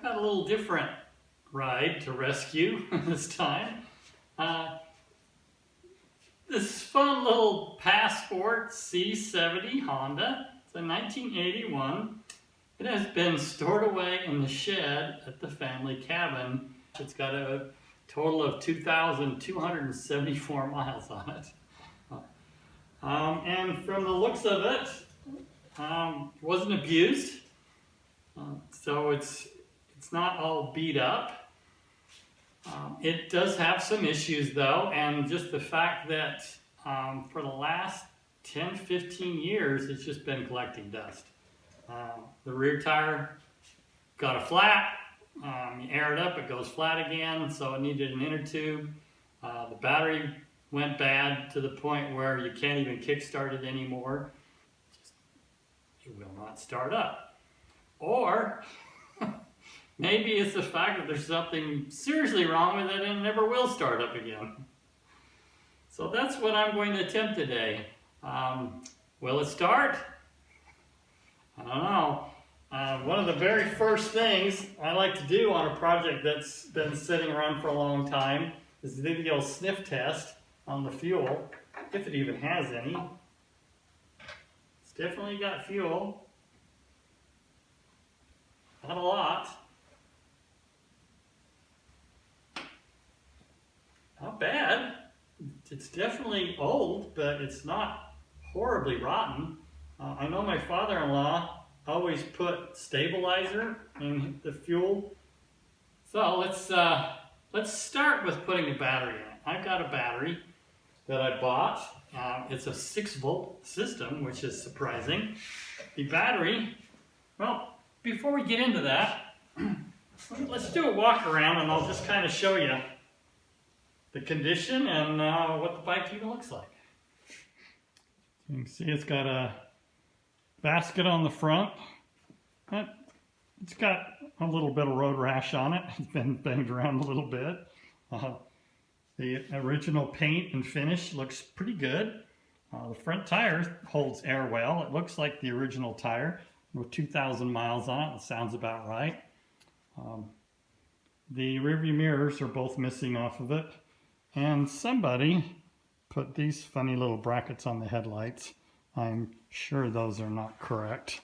I've got a little different ride to rescue this time. This fun little Passport C70 Honda. It's a 1981. It has been stored away in the shed at the family cabin. It's got a total of 2,274 miles on it. And from the looks of it, wasn't abused. So it's not all beat up. It does have some issues though, and just the fact that for the last 10-15 years it's just been collecting dust. The rear tire got a flat, you air it up, it goes flat again, so it needed an inner tube. The battery went bad to the point where you can't even kickstart it anymore. It will not start up. Or maybe it's the fact that there's something seriously wrong with it and it never will start up again. So that's what I'm going to attempt today. Will it start? I don't know. One of the very first things I like to do on a project that's been sitting around for a long time is to do the old sniff test on the fuel, if it even has any. It's definitely got fuel. Not a lot. Not bad. It's definitely old, but it's not horribly rotten. I know my father-in-law always put stabilizer in the fuel. So let's start with putting a battery in it. I've got a battery that I bought. It's a 6-volt system, which is surprising. The battery, well, before we get into that, let's do a walk around and I'll just kind of show you the condition and what the bike even looks like. You can see it's got a basket on the front. It's got a little bit of road rash on it. It's been banged around a little bit. The original paint and finish looks pretty good. The front tire holds air well. It looks like the original tire with 2,000 miles on it. It sounds about right. The rearview mirrors are both missing off of it. And somebody put these funny little brackets on the headlights. I'm sure those are not correct.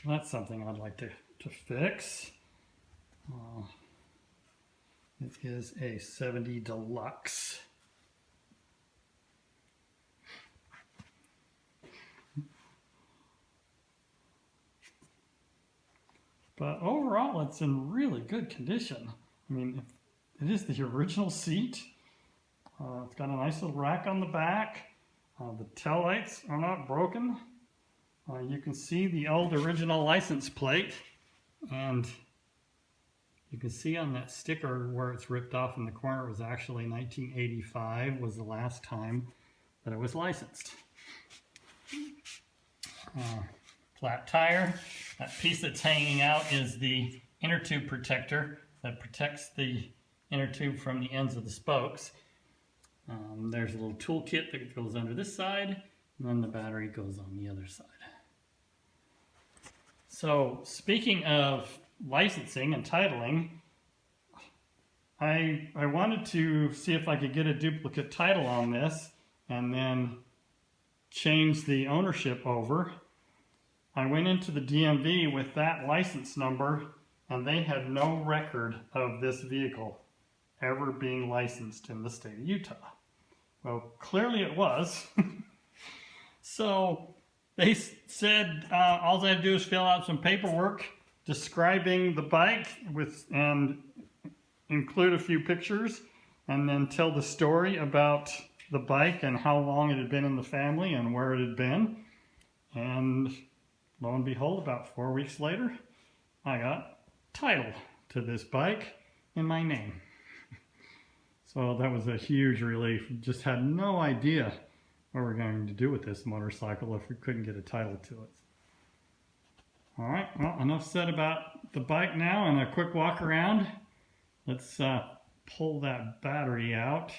That's something I'd like to fix. It is a 70 Deluxe. But overall, it's in really good condition. I mean, it is the original seat. It's got a nice little rack on the back. The taillights are not broken. You can see the old original license plate, and you can see on that sticker where it's ripped off in the corner, it was actually 1985 was the last time that it was licensed. Flat tire. That piece that's hanging out is the inner tube protector that protects the inner tube from the ends of the spokes. There's a little tool kit that goes under this side, and then the battery goes on the other side. So speaking of licensing and titling, I wanted to see if I could get a duplicate title on this and then change the ownership over. I went into the DMV with that license number and they had no record of this vehicle ever being licensed in the state of Utah. Well, clearly it was. So they said all I had to do is fill out some paperwork describing the bike and include a few pictures and then tell the story about the bike and how long it had been in the family and where it had been. And lo and behold, about 4 weeks later, I got title to this bike in my name. So that was a huge relief. Just had no idea what we're going to do with this motorcycle if we couldn't get a title to it. All right, well, enough said about the bike now and a quick walk around. Let's pull that battery out.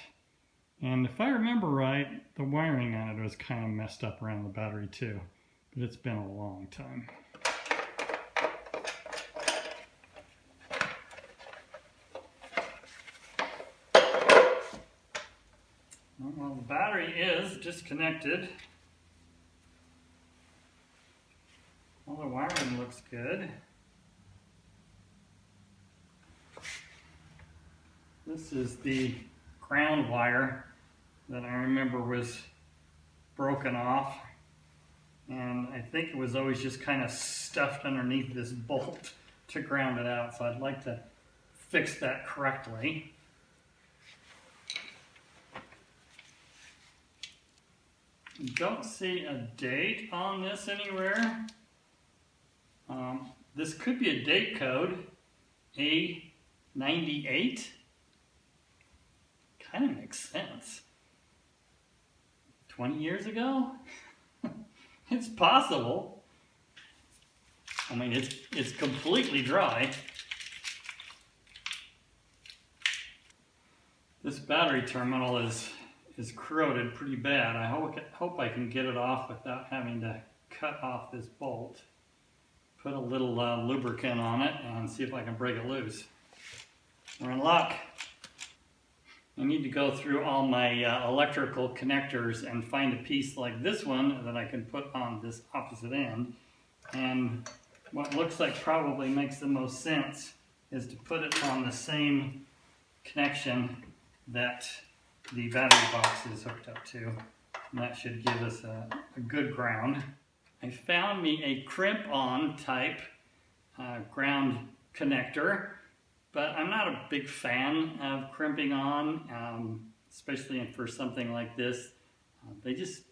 And if I remember right, the wiring on it was kind of messed up around the battery too. but it's been a long time. Well, the battery is disconnected. All the wiring looks good. This is the ground wire that I remember was broken off, and I think it was always just kind of stuffed underneath this bolt to ground it out, so I'd like to fix that correctly. Don't see a date on this anywhere. This could be a date code, A98. Kind of makes sense. 20 years ago? It's possible. I mean, it's completely dry. This battery terminal is corroded pretty bad. I hope I can get it off without having to cut off this bolt. Put a little lubricant on it and see if I can break it loose. We're in luck. I need to go through all my electrical connectors and find a piece like this one that I can put on this opposite end. And what looks like probably makes the most sense is to put it on the same connection that the battery box is hooked up to. And that should give us a good ground. I found me a crimp-on type ground connector, but I'm not a big fan of crimping on, especially for something like this. They just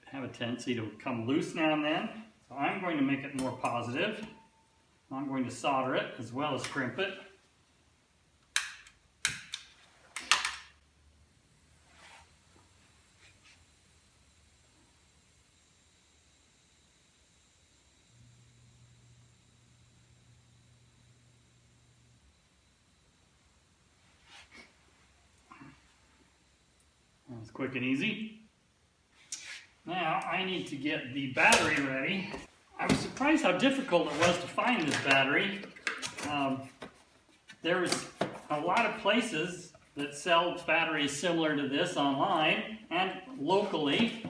have a tendency to come loose now and then. So I'm going to make it more positive. I'm going to solder it as well as crimp it. That was quick and easy. Now I need to get the battery ready. I was surprised how difficult it was to find this battery. There's a lot of places that sell batteries similar to this online and locally,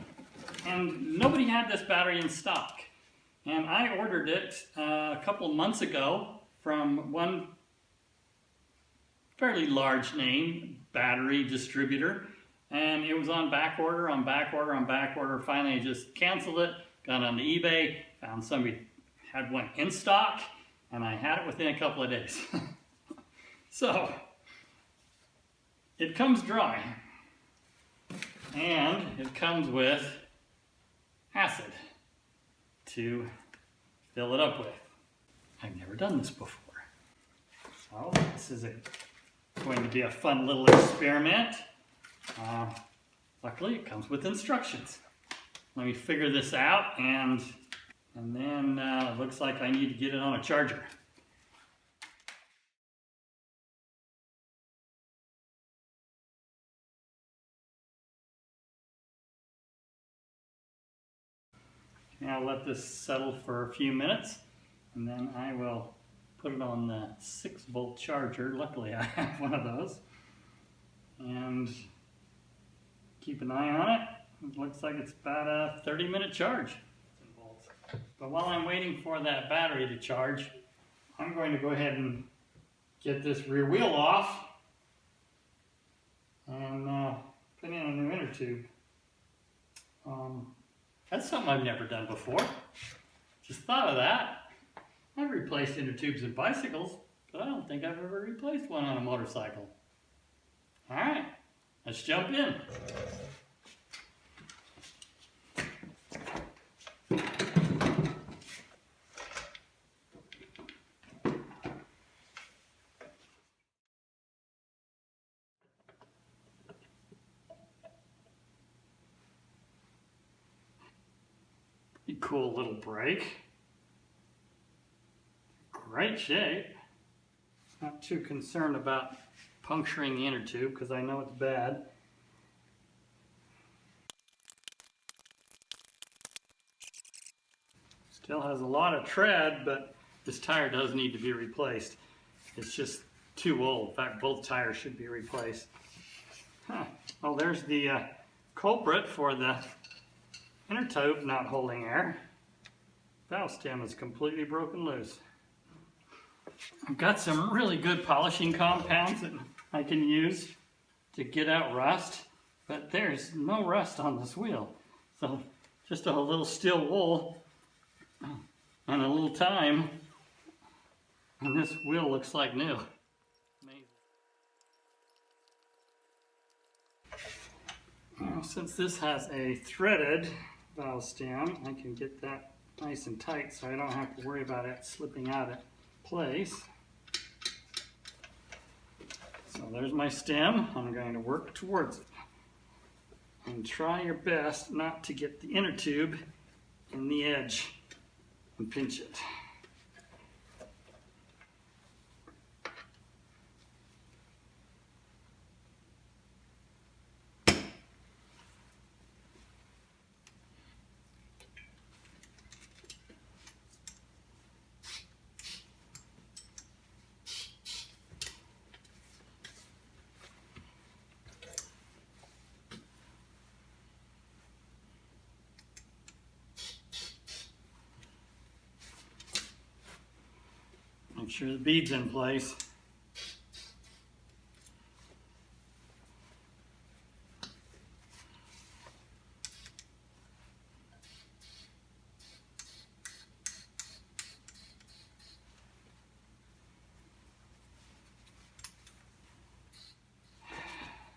and nobody had this battery in stock. And I ordered it a couple of months ago from one fairly large name battery distributor, and it was on back order, on back order, on back order. Finally, I just canceled it, got on eBay, found somebody had one in stock, and I had it within a couple of days. So, it comes dry, and it comes with acid to fill it up with. I've never done this before. So, this is going to be a fun little experiment. Luckily, it comes with instructions. Let me figure this out, and then it looks like I need to get it on a charger. Now I'll let this settle for a few minutes, and then I will put it on the 6-volt charger. Luckily, I have one of those. And keep an eye on it. It looks like it's about a 30-minute charge. But while I'm waiting for that battery to charge, I'm going to go ahead and get this rear wheel off and put in a new inner tube. That's something I've never done before. Just thought of that. I've replaced inner tubes in bicycles, but I don't think I've ever replaced one on a motorcycle. All right, let's jump in. Pretty cool little brake. Great shape. Not too concerned about puncturing the inner tube because I know it's bad. Still has a lot of tread, but this tire does need to be replaced. It's just too old. In fact, both tires should be replaced. Well, there's the culprit for the inner tube not holding air. Valve stem is completely broken loose. I've got some really good polishing compounds that I can use to get out rust, but there's no rust on this wheel. So just a little steel wool and a little time, and this wheel looks like new. Amazing. Now, since this has a threaded valve stem, I can get that nice and tight so I don't have to worry about it slipping out of place. So there's my stem. I'm going to work towards it. And try your best not to get the inner tube in the edge and pinch it. Make sure the bead's in place.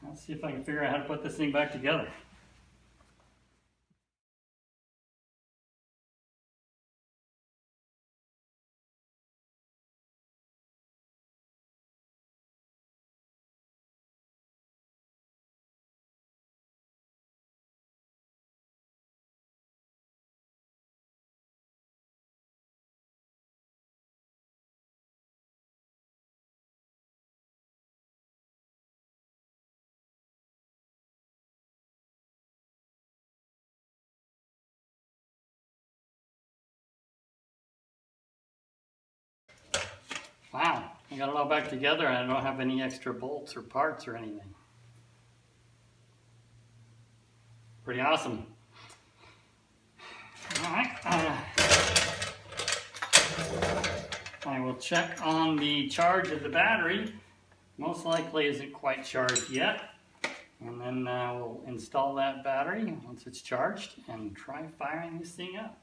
Let's see if I can figure out how to put this thing back together. Wow, I got it all back together and I don't have any extra bolts or parts or anything. Pretty awesome. All right, I will check on the charge of the battery. Most likely isn't quite charged yet. And then we'll install that battery once it's charged and try firing this thing up.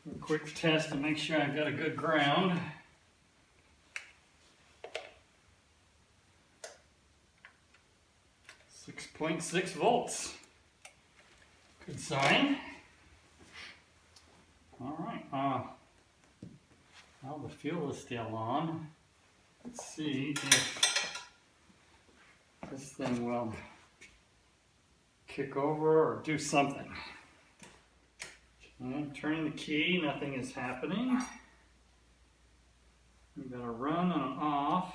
A quick test to make sure I've got a good ground. 6.6 volts. Good sign. All right. Well, the fuel is still on. Let's see if this thing will kick over or do something. Okay, turning the key, nothing is happening. We've got a run and an off.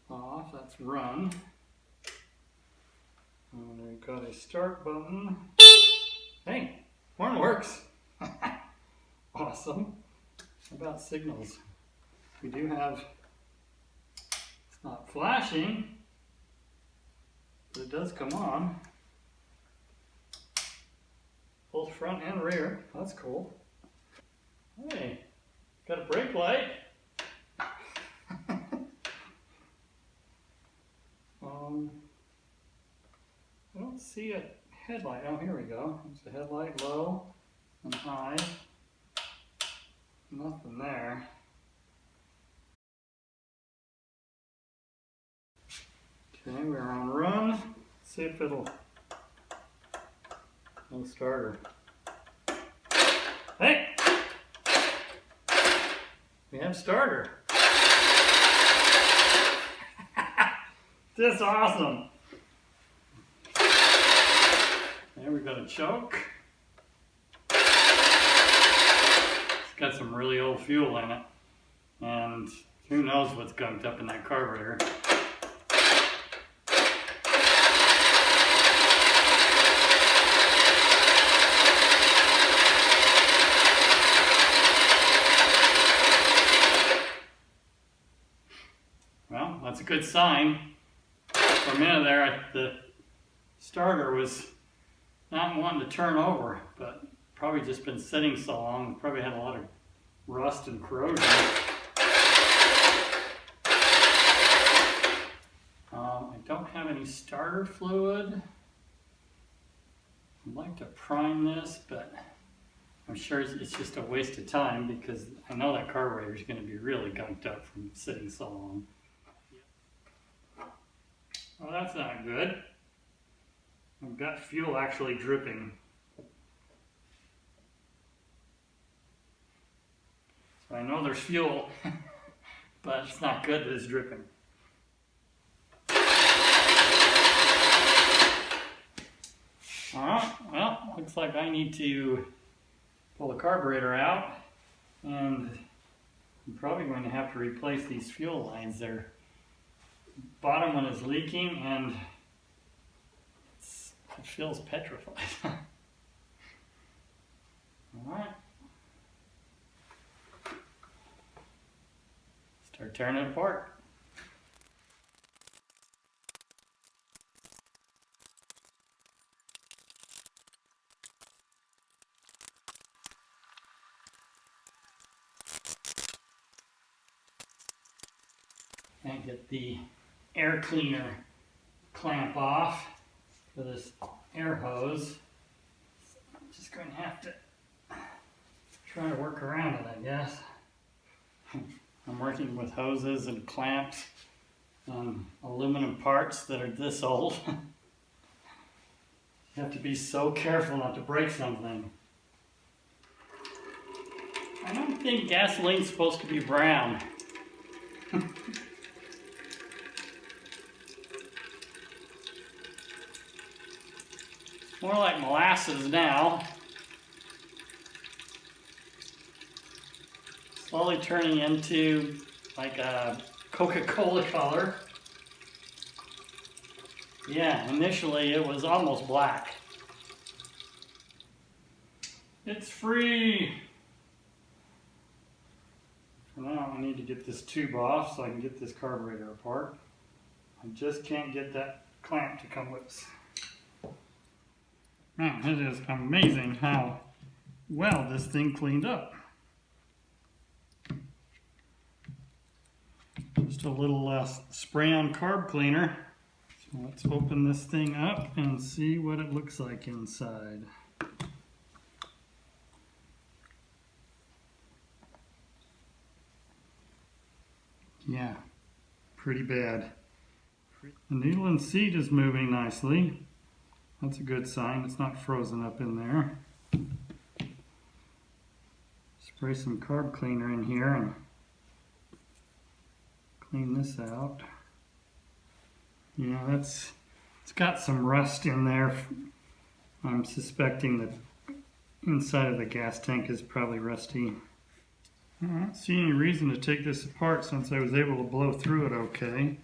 Off, that's run. And we've got a start button. Hey, horn works. Awesome. How about signals? We do have, it's not flashing, but it does come on. Both front and rear. That's cool. Hey, got a brake light. I don't see a headlight. Oh, here we go. There's a headlight, low and high. Nothing there. Okay, we're on run. Let's see if it'll. No starter. Hey! We have starter. That's awesome. There we got a choke. It's got some really old fuel in it. And who knows what's gunked up in that carburetor. that's a good sign. For a minute there, the starter was not wanting to turn over, but probably just been sitting so long, probably had a lot of rust and corrosion. I don't have any starter fluid. I'd like to prime this, but I'm sure it's just a waste of time because I know that carburetor is going to be really gunked up from sitting so long. Well, that's not good. I've got fuel actually dripping. So I know there's fuel, but it's not good that it's dripping. Alright, well, looks like I need to pull the carburetor out, and I'm probably going to have to replace these fuel lines there. Bottom one is leaking and it feels petrified. Alright. Start tearing it apart. And get the air cleaner clamp off for this air hose. I'm just going to have to try to work around it, I guess. I'm working with hoses and clamps on aluminum parts that are this old. You have to be so careful not to break something. I don't think gasoline's supposed to be brown. More like molasses now. Slowly turning into like a Coca-Cola color. Yeah, initially it was almost black. It's free! For now I need to get this tube off so I can get this carburetor apart. I just can't get that clamp to come loose. Man, it is amazing how well this thing cleaned up. Just a little spray-on carb cleaner. So let's open this thing up and see what it looks like inside. Yeah, pretty bad. The needle and seat is moving nicely. That's a good sign. It's not frozen up in there. Spray some carb cleaner in here and clean this out. Yeah, it's got some rust in there. I'm suspecting that inside of the gas tank is probably rusty. I don't see any reason to take this apart since I was able to blow through it okay.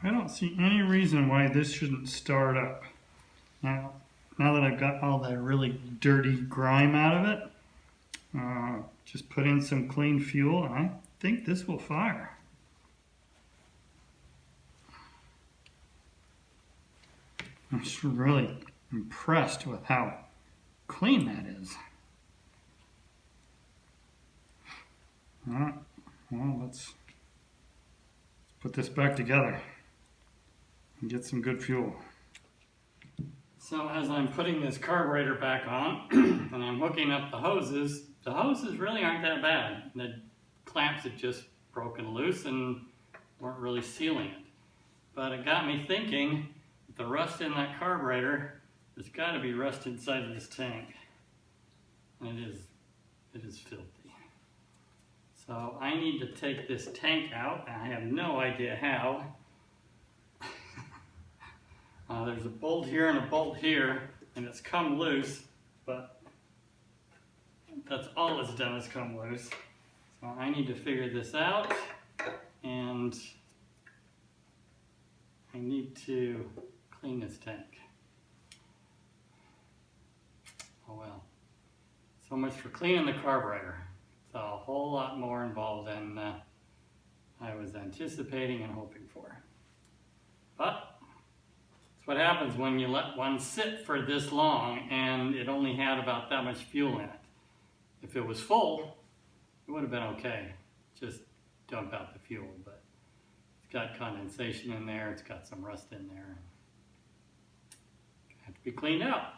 I don't see any reason why this shouldn't start up. Now that I've got all that really dirty grime out of it, just put in some clean fuel and I think this will fire. I'm just really impressed with how clean that is. Alright, well let's put this back together and get some good fuel. So as I'm putting this carburetor back on and I'm hooking up the hoses really aren't that bad. The clamps had just broken loose and weren't really sealing it. But it got me thinking, the rust in that carburetor, there's got to be rust inside of this tank. And it is filthy. So I need to take this tank out, and I have no idea how. There's a bolt here and a bolt here, and it's come loose, but that's all it's done is come loose. So I need to figure this out, and I need to clean this tank. Oh well. So much for cleaning the carburetor. It's a whole lot more involved than I was anticipating and hoping for. But that's what happens when you let one sit for this long and it only had about that much fuel in it. If it was full, it would have been okay. Just dump out the fuel, but it's got condensation in there, it's got some rust in there. Have to be cleaned out.